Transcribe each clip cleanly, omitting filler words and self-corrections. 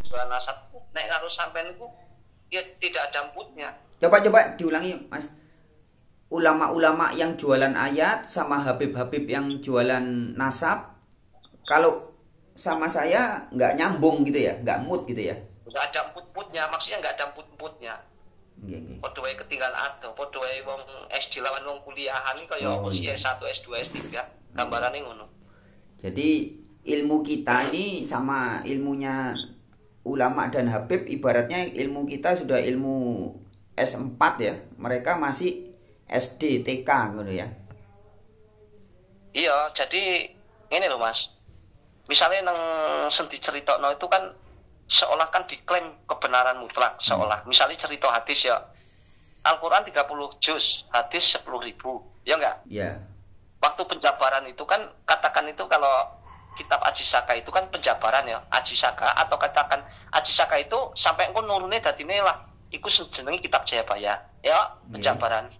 jualan nasab nek karo sampean iku ya tidak ada amputnya. Coba diulangi, Mas. Ulama-ulama yang jualan ayat sama Habib-habib yang jualan nasab, kalau sama saya nggak nyambung gitu ya, nggak mood gitu ya. Nggak ada amput-amputnya, maksudnya nggak ada amput-amputnya. Nggih. Padha wae ketinggalan ado, padha wae wong SD lawan wong kuliahan kaya apa sih S1, S2, S3, gambarane ngono. Jadi ilmu kita ini sama ilmunya ulama dan Habib, ibaratnya ilmu kita sudah ilmu S4 ya. Mereka masih SD, TK gitu ya. Iya, jadi ini loh Mas. Misalnya nang sing diceritakno itu kan seolah kan diklaim kebenaran mutlak, seolah. Misalnya cerita hadis ya. Al-Qur'an 30 juz, hadis 10.000. Ya enggak? Iya. Waktu penjabaran itu kan katakan itu kalau kitab Aji Saka itu kan penjabaran ya, Aji Saka atau katakan Aji Saka itu sampai engko nurune dadine lah iku jenenge kitab Jayabaya. Ya, penjabaran.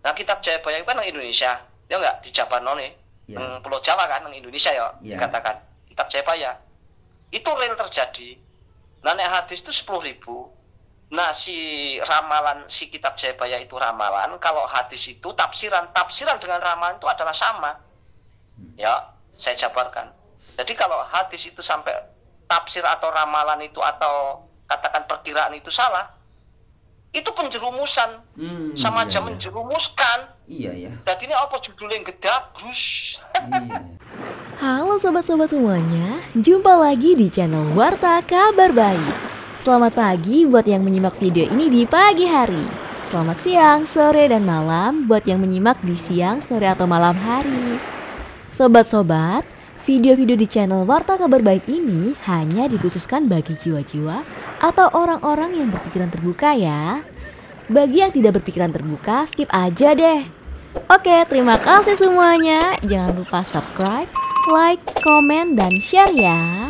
Nah, kitab Jayabaya itu kan nang Indonesia. Ya enggak dijabarno nih. Nang Pulau Jawa kan nang Indonesia ya, dikatakan kitab Jayabaya. Itu real terjadi. Nah, nek hadis itu 10.000. Nah, si ramalan si kitab Jayabaya itu ramalan, kalau hadis itu tafsiran dengan ramalan itu adalah sama. Ya, saya jabarkan. Jadi kalau hadis itu sampai tafsir atau ramalan itu atau katakan perkiraan itu salah, itu penjerumusan. Sama aja menjerumuskan. Iya. Jadi ini apa judulnya gedabrus. Iya. Halo sobat-sobat semuanya, jumpa lagi di channel Warta Kabar Baik. Selamat pagi buat yang menyimak video ini di pagi hari. Selamat siang, sore, dan malam buat yang menyimak di siang, sore, atau malam hari. Sobat-sobat, video-video di channel Warta Kabar Baik ini hanya dikhususkan bagi jiwa-jiwa atau orang-orang yang berpikiran terbuka ya. Bagi yang tidak berpikiran terbuka, skip aja deh. Oke, terima kasih semuanya. Jangan lupa subscribe, like, komen, dan share ya.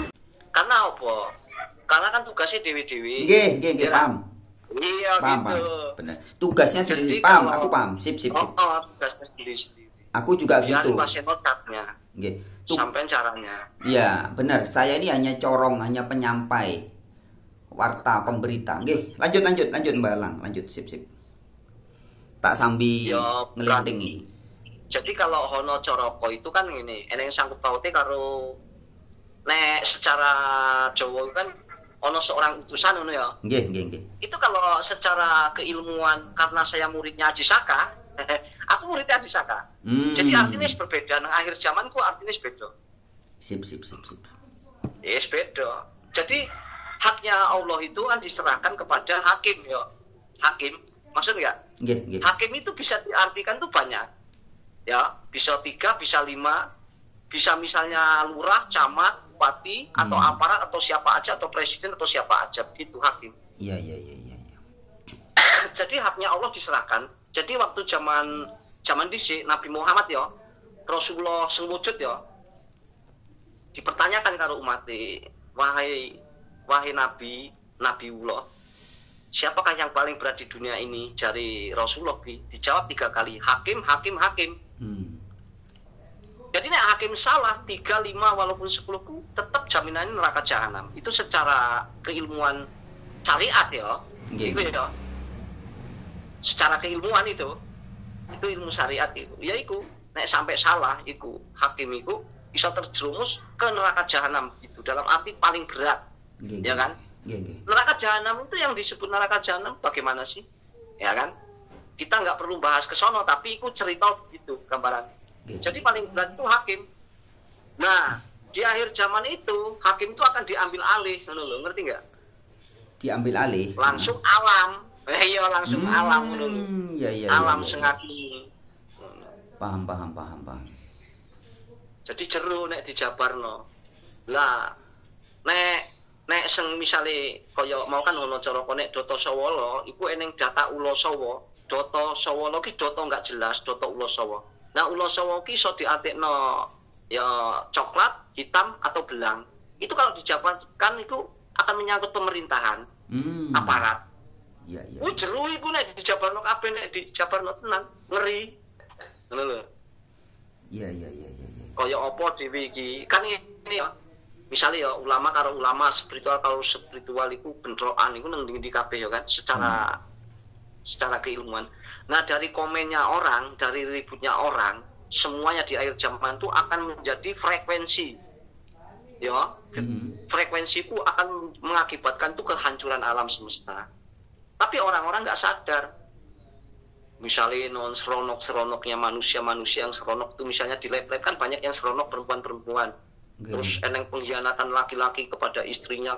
Karena apa? Karena kan tugasnya dewi-dewi. Nggih, paham. Iya, paham, gitu. Paham. Benar. Tugasnya sendiri, Jadi paham, kalau- aku paham. Sip. Tugasnya sendiri. Aku juga Biar gitu. pasien otaknya. Nggih. Sampai caranya. Iya, benar. Saya ini hanya corong, hanya penyampai warta pemberita. Nggih, lanjut Mbak Lang, lanjut. Sip. Tak sambil Yo, ngelintingi. Jadi kalau hono coroko itu kan ini, eneng sangkut pautnya karo nek secara Jawa kan ono seorang utusan ngono ya. Nggih. Itu kalau secara keilmuan karena saya muridnya Aji Saka, aku muridnya Aji Saka. Jadi artinya berbeda. Nang akhir zaman ku artinya beda. Sip. Yes, beda. Jadi haknya Allah itu kan diserahkan kepada hakim ya. Hakim, maksud nggak? Nggih. Hakim itu bisa diartikan tuh banyak. Ya, bisa 3, bisa 5, bisa misalnya lurah, camat, bupati, atau aparat, atau siapa aja, atau presiden, atau siapa aja, gitu hakim. Iya. Jadi haknya Allah diserahkan. Jadi waktu zaman dhisik Nabi Muhammad ya, Rasulullah sing wujud ya, dipertanyakan karo umat, wahai Nabiullah, siapakah yang paling berat di dunia ini? Jari Rasulullah dijawab 3 kali, hakim. Jadi nek hakim salah 3, 5 walaupun 10 tetap jaminannya neraka jahanam. Itu secara keilmuan syariat ya. Itu ya. Secara keilmuan itu ilmu syariat itu. Ya iku nek sampai salah iku hakim iku bisa terjerumus ke neraka jahanam itu dalam arti paling berat. Ya kan? Neraka jahanam itu yang disebut neraka jahanam bagaimana sih? Ya kan? Kita nggak perlu bahas ke sono, tapi itu cerita gitu gambaran. Jadi paling berat itu hakim. Nah, di akhir zaman itu hakim itu akan diambil alih, ngerti nggak? Diambil alih. Langsung alam. Iya, langsung alam dulu. Iya. Alam sengati. Paham. Jadi jeru nek dijabarno. Lah, nek sing misale kaya mau kan ono cara nek Data Sawala iku eneng data Ula Sawa. Data Sawala ki data enggak jelas, data Ula Sawa. Nah, Ula Sawa ki iso diartikno ya coklat, hitam atau belang. Itu kalau dijabarkan itu akan menyangkut pemerintahan, aparat. Iya. Jeru iku nek dijabarno kabeh nek dijabarno tenan ngeri. Ngono lho. Iya. Kaya apa dhewe iki? Kan ini ya. Misalnya ya ulama karo ulama, spiritual karo spiritual iku bentrokan iku nang ndi kabeh ya kan secara keilmuan. Nah, dari komennya orang, dari ributnya orang, semuanya di akhir zaman itu akan menjadi frekuensi. Ya, frekuensi itu akan mengakibatkan tuh kehancuran alam semesta. Tapi orang-orang nggak sadar. Misalnya non seronok-seronoknya manusia yang seronok itu misalnya di lab kan banyak yang seronok perempuan-perempuan. Terus eneng pengkhianatan laki-laki kepada istrinya,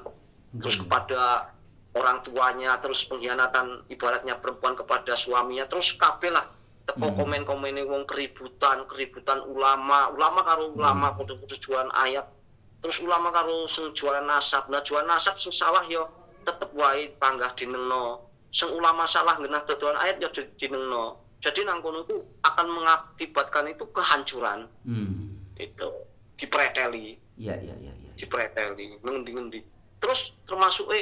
terus kepada orang tuanya, terus pengkhianatan ibaratnya perempuan kepada suaminya, terus kabeh lah teko komen-komene wong keributan ulama karo ulama padha-padha jualan ayat, terus ulama karo sing jualan nasab. Nah, jualan nasab sing salah yo tetep wae panggah dinengno, sing ulama salah ngenah dodolan ayat yo dinengno. Jadi nang kono iku akan mengakibatkan itu kehancuran. Itu dipreteli. Iya. Dipreteli ngendi-ngendi. Terus termasuk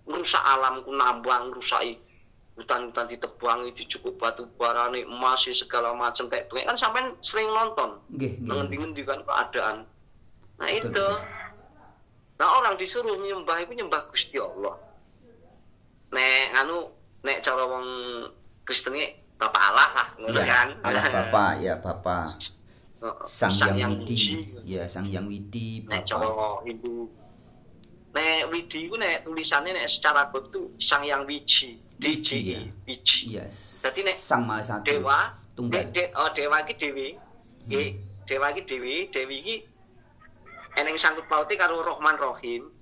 ngerusak alam ku nambang, ngerusaki hutan-hutan ditebang, dicukup batu barane, emas segala macam kayak bengi kan sampean sering nonton. Ngendi-ngendi kan keadaan. Nah itu. Nah orang disuruh nyembah itu nyembah Gusti Allah. Nek cara wong Kristen Bapak Allah lah, ngono kan. Allah Bapa, ya Bapa. Sang Yang Widi, ya Sang Yang Widi. Nek cara Hindu nek Widi ku nek tulisannya nek secara kod tuh Sang Yang Wiji, Wiji. Yes. Jadi nek Sang Maha Satu. Dewa, Tunggal. Dewa iki dewi. Dewa iki dewi iki eneng sangkut paute karo Rahman Rahim.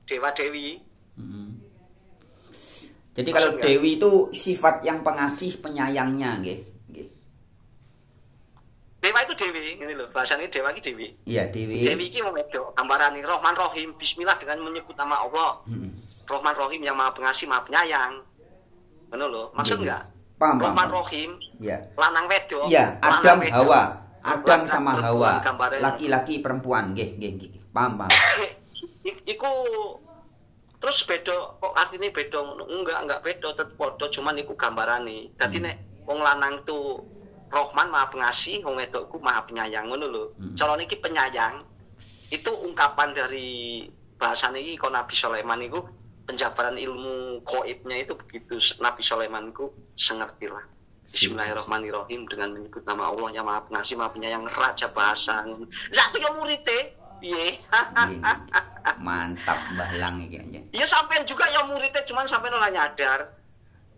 Dewa Dewi. Jadi kalau Dewi itu sifat yang pengasih penyayangnya, nggih. Dewa itu dewi, ini loh bahasanya Dewa itu dewi. Iya, Dewi. Dewi ini mau medok gambaran Rahman Rahim, Bismillah dengan menyebut nama Allah. Rahman Rahim yang maha pengasih, maha penyayang. Benar loh, maksud enggak? Paham. Rahman Rahim, ya. Lanang wedok. Iya, Adam Hawa. Adam sama Hawa. Laki-laki perempuan, nggih. Paham. Iku terus beda kok artinya beda? Enggak beda, tetep padha, cuman iku gambarane. Dadi nek wong lanang tuh Rahman maha pengasih, wong wedokku maha penyayang, ngono lho. Calon iki penyayang. Itu ungkapan dari bahasane iki kok Nabi Sulaiman iku penjabaran ilmu gaibnya itu begitu. Nabi Sulaiman iku sengerti lah. Bismillahirrahmanirrahim dengan menyebut nama Allah yang maha pengasih, maha penyayang, raja bahasa. Lah aku yo murite, piye? Mantap Mbah Lang iki aja. Ya sampean juga yo murite, cuman sampean ora nyadar.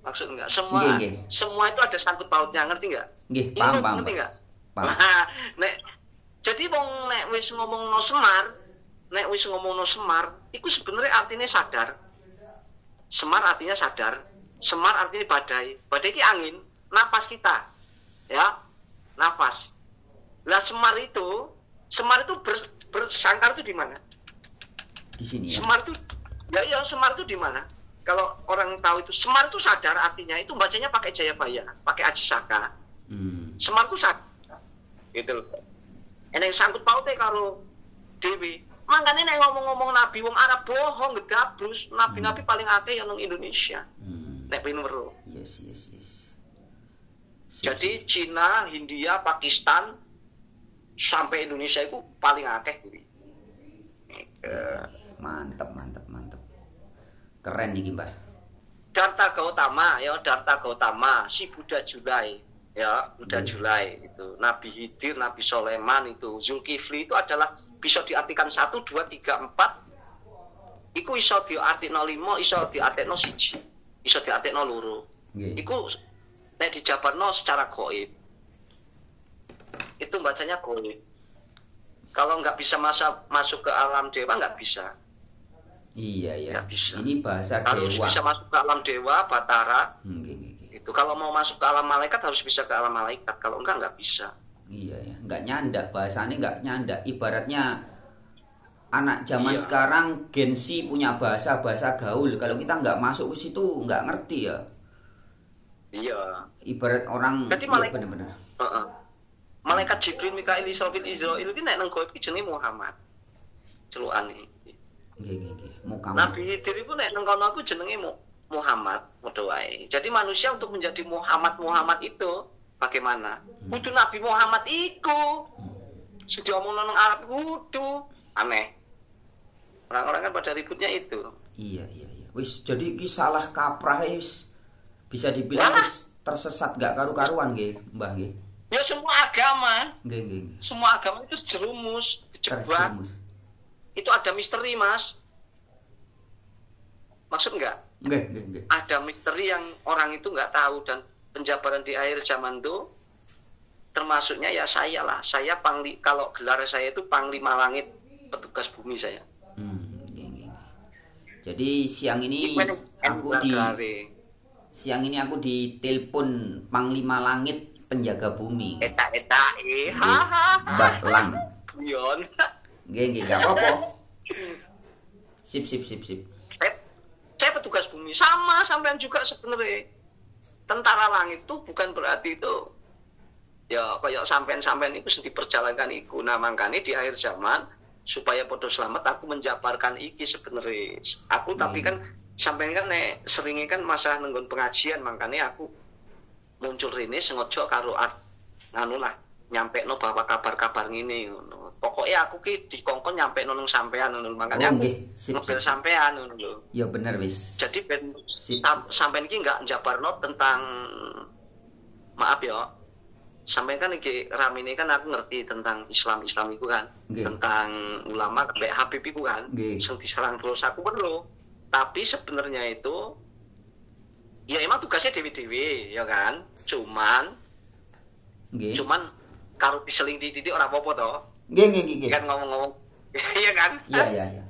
Maksud enggak semua itu ada sangkut pautnya, ngerti enggak? Nggih, paham. Ngerti enggak? Nah, jadi wong nek wis ngomongno Semar, iku sebenarnya artinya sadar. Semar artinya sadar. Semar artinya badai. Badai iki angin, nafas kita. Ya, nafas. Lah Semar itu bersangkar itu di mana? Di sini ya. Semar itu Semar itu di mana? Kalau orang tahu itu Semar itu sadar artinya itu bacanya pakai Jayabaya, pakai Aji Saka. Semar itu sadar. Gitu loh. Eneng sangkut paute karo Dewi. Makanya nek ngomong-ngomong Nabi wong Arab bohong gedabrus. Nabi-nabi paling akeh yang nang Indonesia. Nek pin weruh. Yes. Jadi Cina, Hindia, Pakistan sampai Indonesia itu paling akeh kuwi. Mantap. Keren nih Mbah. Darta Gautama, si Buddha Julai, ya Buddha Julai itu. Nabi Khidir, Nabi Sulaiman itu, Zulkifli itu adalah bisa diartikan 1, 2, 3, 4. Iku iso diartikno 5, iso diartikno 1, iso diartikno 2. Iku nek dijabarno secara gaib. Itu bacanya gaib. Kalau nggak bisa masuk ke alam dewa nggak bisa. Iya. Bisa. Ini bahasa harus dewa. Bisa masuk ke alam dewa, Batara. Gini. Itu kalau mau masuk ke alam malaikat harus bisa ke alam malaikat. Kalau enggak nggak bisa. Iya, nggak nyandak bahasanya, nggak nyandak. Ibaratnya anak zaman sekarang Gen Z punya bahasa gaul. Kalau kita nggak masuk ke situ nggak ngerti ya. Iya. Ibarat orang. Jadi benar-benar. Malaikat Jibril, Mikail, Israfil, Israil itu nek nang gaib jenenge Muhammad. Celukane. Nggih. Nabi Khidir iku nek nang kono aku jenenge Muhammad, padha wae. Jadi manusia untuk menjadi Muhammad itu bagaimana? Kudu Nabi Muhammad iku. Sing diomongno nang Arab kudu aneh. Orang-orang kan pada ributnya itu. Iya. Wis jadi iki salah kaprah wis bisa dibilang wis tersesat gak karu-karuan nggih, Mbah nggih. Ya semua agama. Nggih. Semua agama itu jerumus, kejebak. Itu ada misteri, Mas. Maksud enggak? Nggih. Ada misteri yang orang itu enggak tahu, dan penjabaran di akhir zaman itu termasuknya ya saya lah. Saya kalau gelar saya itu Panglima Langit, petugas bumi saya. Jadi siang ini aku ditelepon Panglima Langit penjaga bumi. Eta Mbah Lang. Guyon. Nggih, enggak apa-apa. Sip. Saya petugas bumi, sama sampean juga sebenarnya. Tentara langit itu bukan berarti itu ya kayak sampean itu sedih perjalankan iku. Nah, makanya di akhir zaman supaya podo selamat aku menjabarkan iki sebenarnya. Aku tapi kan sampean kan seringnya kan masalah nenggon pengajian, makanya aku muncul ini sengaja karo nganu lah nyampe no bahwa kabar-kabar ngene ngono. Pokoknya aku ki dikongkon nyampe nang sampean ngono, makanya aku ngebel sampean ngono lho. Ya bener wis. Jadi ben sampean iki enggak njabarno tentang, maaf ya. Sampean kan iki ramine kan aku ngerti tentang Islam iku kan. Tentang ulama kayak Habib iku kan. Sing diserang terus aku perlu. Tapi sebenarnya itu ya emang tugasnya dewi-dewi ya kan. Cuman kalau diseling di titik ora apa-apa toh. Nggih. Kan ngomong-ngomong. Iya kan? Iya.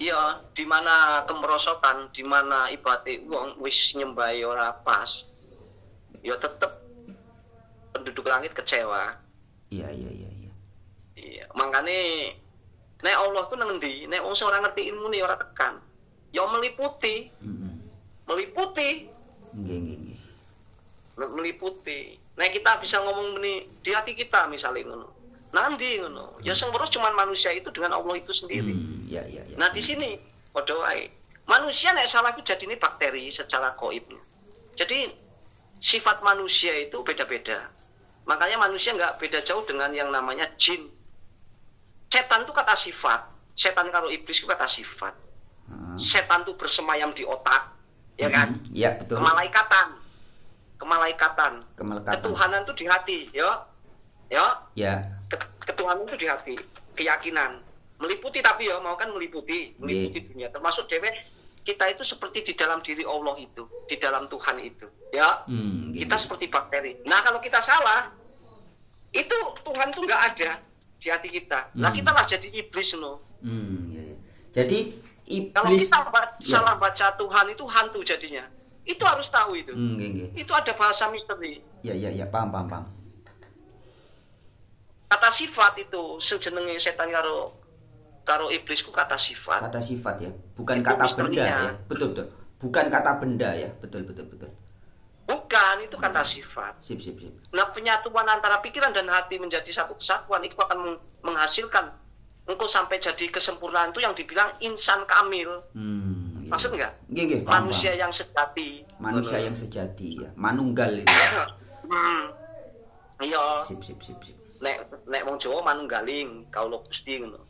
Iya, di mana kemerosotan, di mana ibate wong wis nyembahi ora pas. Ya tetep penduduk langit kecewa. Iya. Makane nek Allah ku nang endi? Nek wong ora ngerti ilmu nih ora tekan. Ya meliputi. Meliputi. Nggih. Meliputi. Nek kita bisa ngomong ini di hati kita misalnya ngono. Nanti ngono. Ya sing terus cuman manusia itu dengan Allah itu sendiri. Iya. Nah di sini padha wae. Manusia nek salah ku jadine bakteri secara gaibnya. Jadi sifat manusia itu beda-beda. Makanya manusia nggak beda jauh dengan yang namanya jin. Setan itu kata sifat. Setan karo iblis itu kata sifat. Setan itu bersemayam di otak, ya kan? Iya, betul. Kemalaikatan. Ketuhanan itu di hati, ya. Ya. Ketuhanan itu di hati. Keyakinan. Meliputi tapi ya, mau kan meliputi dunia. Termasuk dewek kita itu seperti di dalam diri Allah itu, di dalam Tuhan itu, ya. Kita seperti bakteri. Nah, kalau kita salah, itu Tuhan tuh nggak ada di hati kita. Nah, kita lah jadi iblis, no. Iya. Jadi iblis. Kalau kita salah baca Tuhan itu hantu jadinya. Itu harus tahu itu. Itu ada bahasa misteri. Ya, paham. Kata sifat itu sejenenge setan karo iblisku kata sifat. Kata sifat ya, bukan kata benda ya. Betul. Bukan kata benda ya. Betul. Bukan, itu kata sifat. Sip. Nah, penyatuan antara pikiran dan hati menjadi satu kesatuan itu akan menghasilkan engkau sampai jadi kesempurnaan itu yang dibilang insan kamil. Maksud enggak? Nggih, manusia yang sejati. Manusia yang sejati ya. Manunggal itu. Iya. Sip. Nek wong Jawa manunggaling kaula Gusti ngono.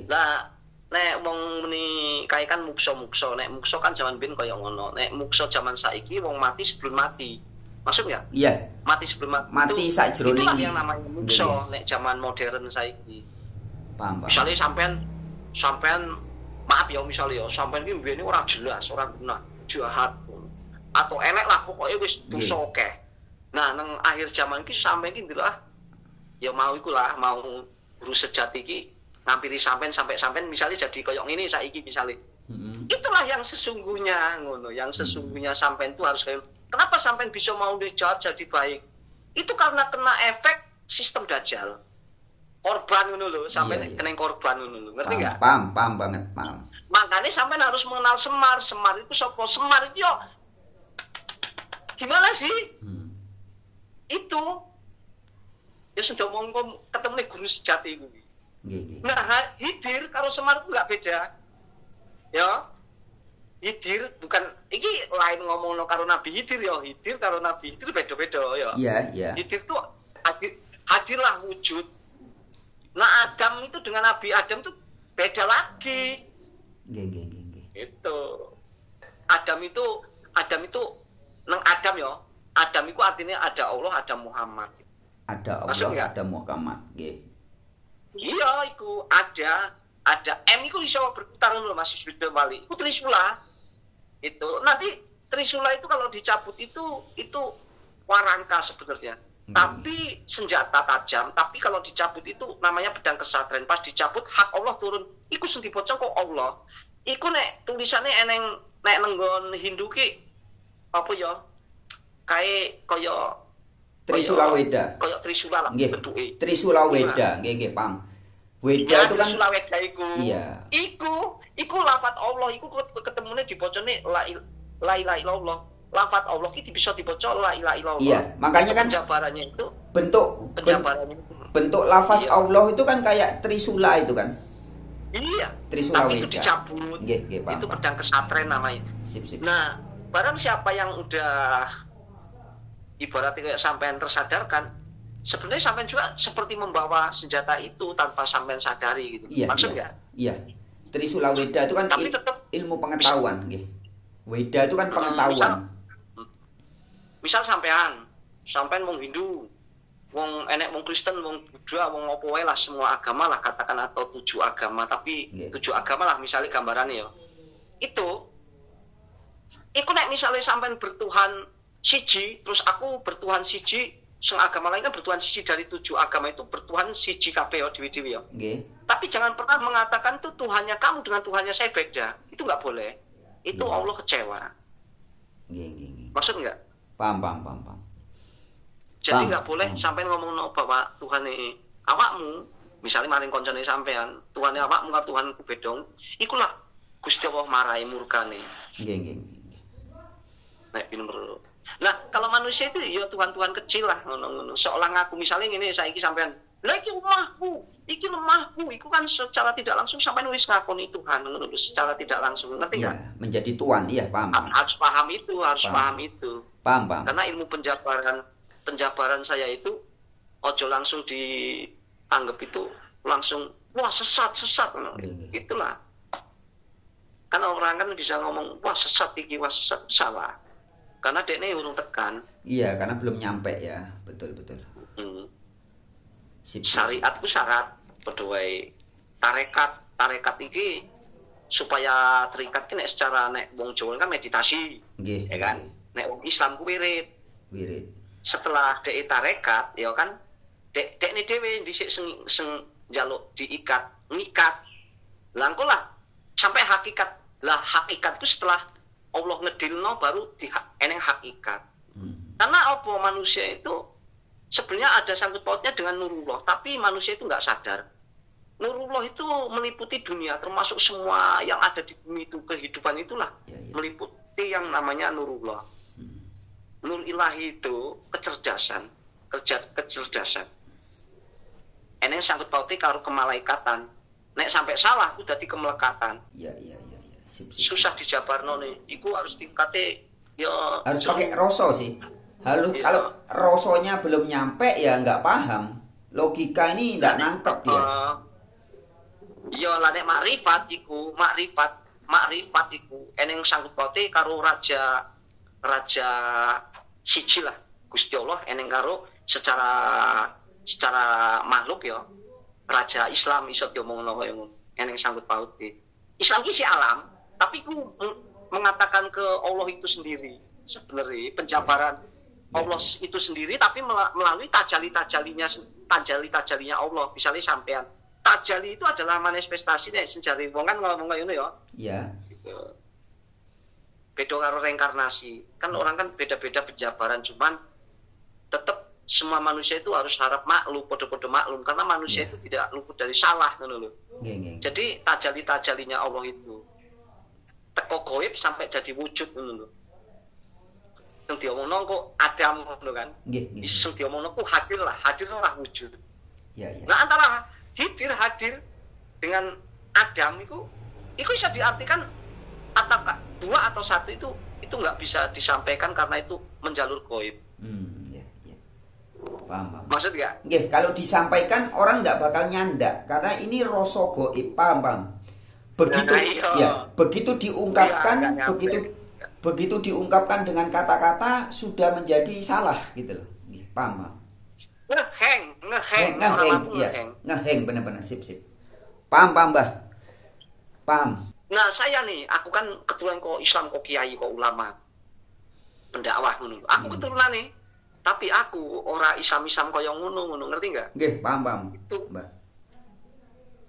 Lah nek wong muni kae kan muksa. Nek muksa kan zaman biyen kaya ngono. Nek muksa zaman saiki wong mati sebelum mati. Maksud enggak? Iya. Mati sebelum mati. Mati sakjroning. Itulah yang namanya muksa nek zaman modern saiki. Paham. Misalnya sampean maaf ya misalnya sampean iki mbiyene ora jelas, ora benar, jahat atau elek lah pokoknya wis dosa akeh. Nah, nang akhir zaman iki sampean iki ndelok ya mau iku lah, mau guru sejati iki ngampiri sampean sampai sampean misalnya jadi koyok ngene saiki misalnya. Itulah yang sesungguhnya ngono, yang sesungguhnya sampean itu harus kayak kenapa sampean bisa mau jahat jadi baik? Itu karena kena efek sistem dajjal. Korban ngono lho, sampean kena korban ngono lho. Ngerti enggak? Paham banget. Makanya sampean harus mengenal Semar. Semar itu sapa? Semar itu yo gimana sih? Itu ya sudah mongko ketemu guru sejati iku. Nggih. Nah, Hidir karo Semar itu enggak beda. Ya. Hidir bukan iki lain ngomongno karo Nabi Hidir ya. Hidir karo Nabi Hidir beda-beda ya. Iya. Hidir itu hadirlah wujud. Nah, Adam itu dengan Nabi Adam itu beda lagi. Nggih. Itu. Adam itu nang Adam ya. Adam itu artinya ada Allah, ada Muhammad. Ada Maksud Allah, nggak? ada Muhammad. Nggih. Iya, iku ada M iku iso berputar ngono Mas Yusuf Wali. Iku Trisula. Itu nanti Trisula itu kalau dicabut itu warangka sebenarnya. Tapi senjata tajam, tapi kalau dicabut itu namanya pedang kesatria. Pas dicabut hak Allah turun. Iku sing dibocong kok Allah. Iku nek tulisannya eneng nek nenggon Hindu ki apa ya? Kaya Trisula Weda. Kaya Trisula lah Nggih. bentuke. Trisula Weda, nggih, paham. Weda Ya, itu kan Trisula Weda iku. Iya. Iku lafaz Allah, iku ketemune dibocone la ilaha illallah. Lafaz Allah ki bisa dibaca la ilaha illallah. Iya, makanya kan penjabarannya itu bentuk lafaz Allah itu kan kayak Trisula itu kan. Iya. Trisula Tapi itu Weda. dicabut. Nggih, paham. Itu pedang kesatria namanya. Sip. Nah, barang siapa yang udah ibaratnya kayak sampean tersadarkan, sebenarnya sampean juga seperti membawa senjata itu tanpa sampean sadari gitu. Iya, Maksud nggak? Iya. Trisula Weda itu kan Tapi tetap ilmu pengetahuan, nggih. Weda itu kan pengetahuan. Misal sampean wong Hindu, wong enek wong Kristen, wong Buddha, wong apa wae lah, semua agama lah katakan, atau 7 agama, tapi 7 agama lah misalnya gambarannya ya. Iku nek misalnya sampean bertuhan siji, terus aku bertuhan siji, sing agama lain kan bertuhan siji, dari 7 agama itu bertuhan siji kabeh ya dewi-dewi ya. Nggih. Tapi jangan pernah mengatakan tuh Tuhannya kamu dengan Tuhannya saya beda. Itu nggak boleh. Itu Allah kecewa. Nggih. Maksud nggak? Paham. Jadi Paham, nggak boleh paham. sampai ngomong bahwa Tuhan awakmu, misalnya maring koncone sampean, Tuhan awakmu kan Tuhanku bedong, ikulah Gusti Allah marahi murkane. Nggih. Nek pinter. Nah, kalau manusia itu ya Tuhan-Tuhan kecil lah ngono-ngono. Seolah ngaku misalnya ngene saiki sampean, "Lah iki omahku, iki lemahku." Iku kan secara tidak langsung sampean wis ngakoni Tuhan ngono lho, secara tidak langsung. Ngerti Iya, enggak? menjadi tuan, iya, paham. Harus paham itu, Paham. Paham. Karena ilmu penjabaran saya itu ojo langsung dianggap itu langsung wah sesat. Iya. Itulah. Kan orang kan bisa ngomong wah sesat salah. Karena dekne urung tekan. Iya, karena belum nyampe ya. Betul. Sip. Syariat ku syarat padha wae. Tarekat iki supaya terikat nek secara nek wong Jawa kan meditasi. Nggih. Ya kan? Nek wong Islam ku wirid. Setelah dek tarekat ya kan dekne dhewe dhisik sing njaluk ngikat. Lah engko lah sampai hakikat. Lah hakikatku setelah Allah ngedilno baru eneng hakikat. Karena apa manusia itu sebenarnya ada sangkut pautnya dengan nurullah, tapi manusia itu nggak sadar. Nurullah itu meliputi dunia, termasuk semua yang ada di bumi itu, kehidupan itulah meliputi yang namanya nurullah. Nur ilahi itu kecerdasan. Eneng sangkut pautnya karo kemalaikatan. Nek sampai salah udah di kemelekatan. Iya. Sip. Susah dijabarno nih. Iku harus tingkatnya ya Harus pakai rasa sih. Iya. Kalau rasanya belum nyampe ya nggak paham. Logika ini nggak nangkep dia. Iya lah nek makrifat iku eneng sanggup paute karo raja siji lah. Gusti Allah eneng karo secara makhluk ya. Raja Islam iso diomongno koyo ngono. Eneng sanggup paute. Islam iki alam, tapi ku mengatakan ke Allah itu sendiri. Sebenarnya penjabaran Allah itu sendiri, tapi melalui tajali-tajalinya Allah. Misalnya sampean tajali itu adalah manifestasi nek sejari wong kan ngomong ngono ya. Iya. Gitu. Beda karo reinkarnasi. Kan orang kan beda-beda penjabaran, cuman tetap semua manusia itu harus harap maklum, podo-podo maklum, karena manusia itu tidak luput dari salah ngono lho. Jadi tajali-tajalinya Allah itu teko goib sampai jadi wujud ngono lho. Sing diomongno kok Adam ngono kan. Nggih. Sing diomongno kok hadir lah wujud. Iya. Nah antara hadir dengan Adam itu bisa diartikan atau 2 atau 1 itu nggak bisa disampaikan karena itu menjalur goib. Iya. Paham. Maksud nggak? Nggih, kalau disampaikan orang nggak bakal nyandak karena ini rasa goib, paham. begitu iya. ya, begitu diungkapkan, Iya, nggak nyampe. begitu diungkapkan dengan kata-kata sudah menjadi salah gitu loh. Paham, Pak? Ngeheng, Ngeheng, ya, ngeheng. ngeheng benar-benar sip. Paham, Mbah? Paham. Nah, saya nih, aku kan keturunan kok Islam, kok kiai, kok ulama, pendakwah ngono. Aku keturunan nih, tapi aku ora Islam kaya ngono, ngerti nggak? Nggih, paham, Itu. Mbah.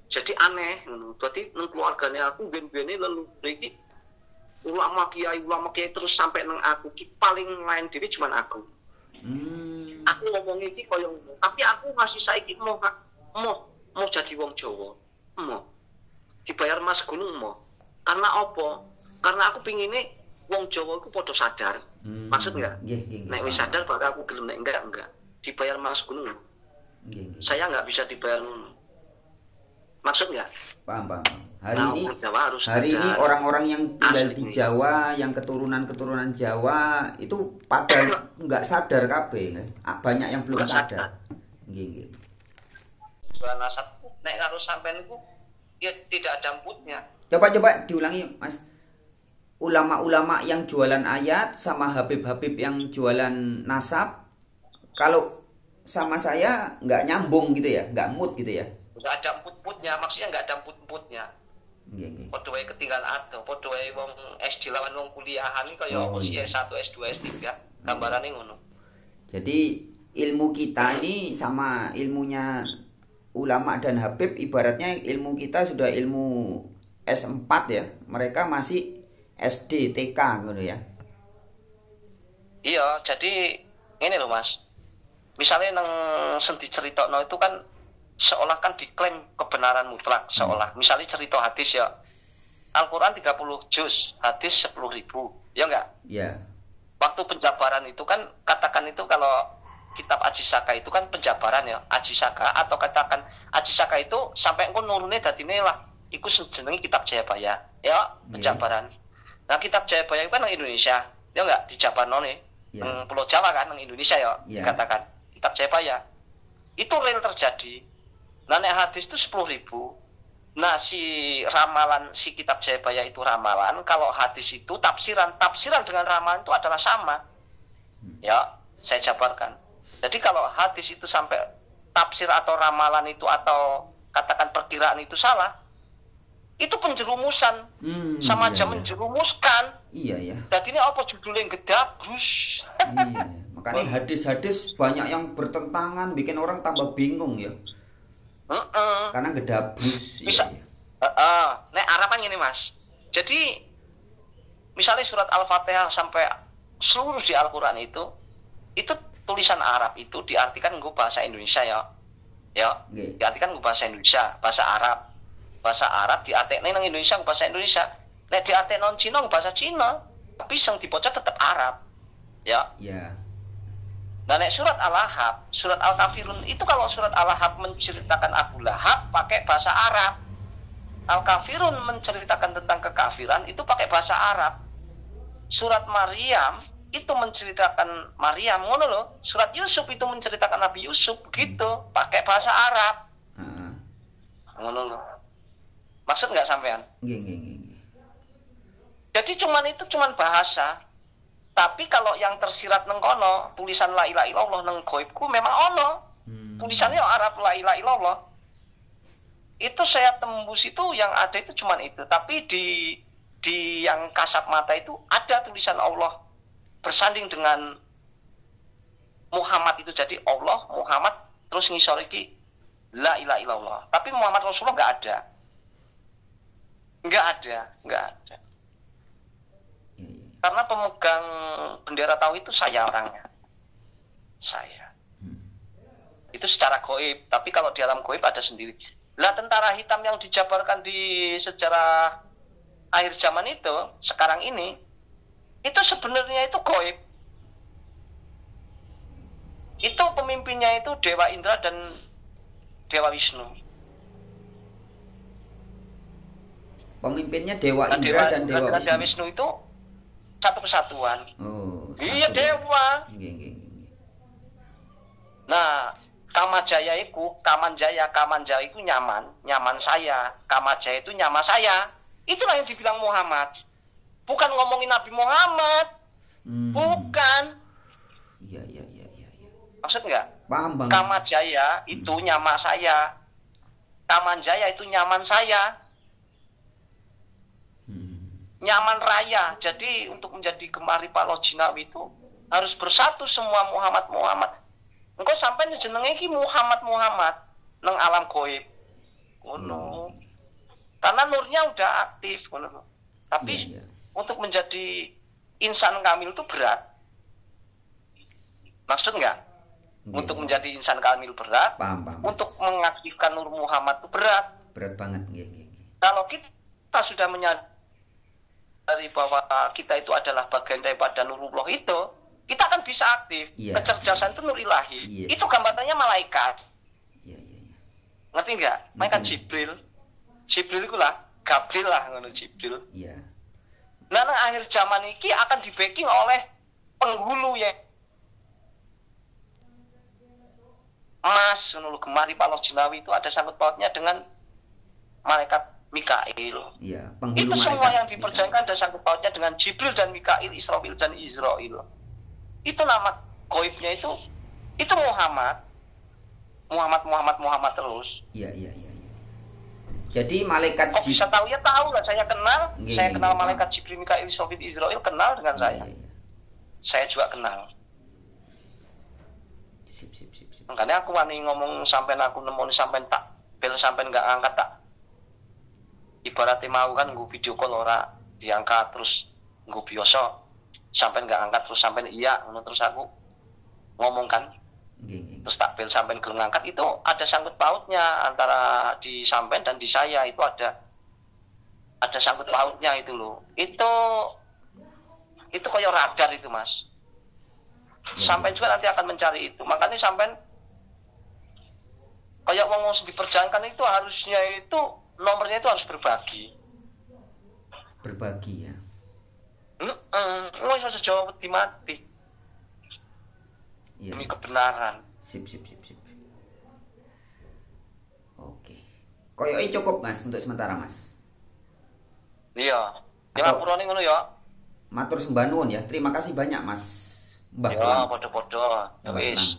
Jadi aneh ngono. Dadi nang keluargane aku ben-bene leluhur iki ulama kiai terus sampai nang aku ki paling lain dhewe cuman aku. Aku ngomong iki kaya ngono, tapi aku masih saiki mau jadi wong Jawa. Mau dibayar Mas Gunung mau. Karena apa? Karena aku pingine wong Jawa iku padha sadar. Maksud enggak? Nggih. Nek wis sadar bakal aku gelem, nek enggak. Dibayar Mas Gunung. Nggih. Saya enggak bisa dibayar ngono. Maksud enggak? Paham. Hari ini orang-orang yang tinggal di Jawa, yang keturunan Jawa itu pada nggak sadar kabeh, banyak yang belum sadar. Nggih. Jualan nasab nek karo sampean iku ya tidak ada amputnya. Coba diulangi, Mas. Ulama-ulama yang jualan ayat sama Habib-habib yang jualan nasab, kalau sama saya nggak nyambung gitu ya, nggak mood gitu ya. Nggak ada amput-amputnya, maksudnya nggak ada amput-amputnya. Nggih. Padha wae ketinggalan ado, padha wae wong SD lawan wong kuliahan iki kaya apa sih S1, S2, S3, gambarane ngono. Jadi ilmu kita ini sama ilmunya ulama dan Habib, ibaratnya ilmu kita sudah ilmu S4 ya. Mereka masih SD, TK gitu ya. Iya, jadi ini loh Mas. Misalnya nang senti ceritokno itu kan seolah kan diklaim kebenaran mutlak, seolah. Misalnya cerita hadis ya. Al-Qur'an 30 juz, hadis 10.000. Ya enggak? Ya. Waktu penjabaran itu kan katakan itu kalau kitab Aji Saka itu kan penjabaran ya, Aji Saka atau katakan Aji Saka itu sampai engko nurune dadine lah iku jenenge kitab Jayabaya. Ya, penjabaran. Nah, kitab Jayabaya itu kan nang Indonesia. Ya enggak dijabarnone. Nang Pulau Jawa kan nang Indonesia ya, dikatakan kitab Jayabaya. Itu real terjadi. Nah, nek hadis itu 10.000. Nah, si ramalan si kitab Jayabaya itu ramalan, kalau hadis itu tafsiran dengan ramalan itu adalah sama. Ya, saya jabarkan. Jadi kalau hadis itu sampai tafsir atau ramalan itu atau katakan perkiraan itu salah, itu penjerumusan. Sama aja menjerumuskan. Iya. Jadi ini apa judulnya gedabrus. Iya. Makanya hadis-hadis banyak yang bertentangan, bikin orang tambah bingung ya. Karena gedabrus. Bisa. Nek harapan gini Mas. Jadi misalnya surat Al-Fatihah sampai seluruh di Al-Quran itu tulisan Arab itu diartikan nggo bahasa Indonesia ya. Ya, diartikan nggo bahasa Indonesia, bahasa Arab. Bahasa Arab diartekne nang Indonesia nggo bahasa Indonesia. Nek diartekne nang Cina nggo bahasa Cina. Tapi sing dibaca tetap Arab. Ya. Nah, nek surat Al-Ahab, surat Al-Kafirun itu kalau surat Al-Ahab menceritakan Abu Lahab pakai bahasa Arab. Al-Kafirun menceritakan tentang kekafiran itu pakai bahasa Arab. Surat Maryam itu menceritakan Maryam, ngono loh. Surat Yusuf itu menceritakan Nabi Yusuf, begitu, pakai bahasa Arab. Ngono loh. Maksud nggak sampean? Nggih. Jadi cuman bahasa. Tapi kalau yang tersirat nang kono, tulisan la ilaha illallah nang goibku memang ono. Tulisannya Arab la ilaha illallah. Itu saya tembus itu yang ada itu cuman itu. Tapi di yang kasat mata itu ada tulisan Allah bersanding dengan Muhammad itu. Jadi Allah, Muhammad, terus ngisor iki la ilaha illallah. Tapi Muhammad Rasulullah nggak ada. Nggak ada. Karena pemegang bendera tauhid itu saya orangnya. Saya. Itu secara goib. Tapi kalau di alam goib ada sendiri. Lah tentara hitam yang dijabarkan di sejarah akhir zaman itu, sekarang ini, itu sebenarnya itu goib. Itu pemimpinnya itu Dewa Indra dan Dewa Wisnu. Pemimpinnya Dewa Indra dan Dewa Wisnu. Dewa Wisnu itu satu kesatuan. Iya dewa. Nah, Kaman Jaya itu nyaman saya, Kamajaya itu nyama saya. Itulah yang dibilang Muhammad. Bukan ngomongin Nabi Muhammad. Bukan. Iya. Maksud nggak? Paham Bang. Kamajaya itu nyama saya. Kamanjaya itu nyaman saya. Nyaman raya. Jadi untuk menjadi Gemari Palo Jinawi itu harus bersatu semua Muhammad. Engkau sampai jenenge iki Muhammad nang alam goib. Ngono. Karena nurnya udah aktif, ngono. Tapi untuk menjadi insan kamil itu berat. Maksud nggak? Untuk menjadi insan kamil berat. Paham. Untuk mengaktifkan nur Muhammad itu berat. Berat banget. Kalau kita sudah menyadari bahwa kita itu adalah bagian daripada nurullah itu, kita akan bisa aktif. Kecerdasan itu nur ilahi. Itu gambarannya malaikat. Ngerti nggak? Malaikat Jibril itu lah, Gabriel lah, ngono Jibril. Nah, akhir zaman ini akan di backing oleh penghulu ya. Mas, ngono Gemari Palo Jinawi itu ada sangkut pautnya dengan malaikat Mikail. Itu semua yang dipercayakan ada sangkut pautnya dengan Jibril dan Mikail, Israfil dan Israil. Itu nama goibnya itu Muhammad terus. Iya. Jadi malaikat kok bisa tahu? Ya tahu lah, saya kenal. Saya kenal malaikat Jibril, Mikail, Israfil, Israil kenal dengan saya. Saya juga kenal. Sip. Makanya aku wani ngomong sampai aku nemoni sampai tak bel sampai nggak angkat tak. Ibaratnya mau kan gue video call ora diangkat terus gue biasa sampai nggak angkat terus sampai iya terus aku ngomong kan. Terus tak bel sampai geleng angkat itu ada sangkut pautnya antara di sampai dan di saya itu ada sangkut pautnya itu loh. Itu kayak radar itu Mas. Sampai juga nanti akan mencari itu. Makanya sampai kayak ngomong diperjalankan itu harusnya itu nomornya itu harus berbagi ya. Nggak usah sejauh mati demi kebenaran. Sip. Oke. Koyoknya cukup Mas untuk sementara Mas. Iya. Yang ngapurane ngono ya. Matur sembah nuwun ya. Terima kasih banyak Mas. Ya, podo-podo. Ya wis.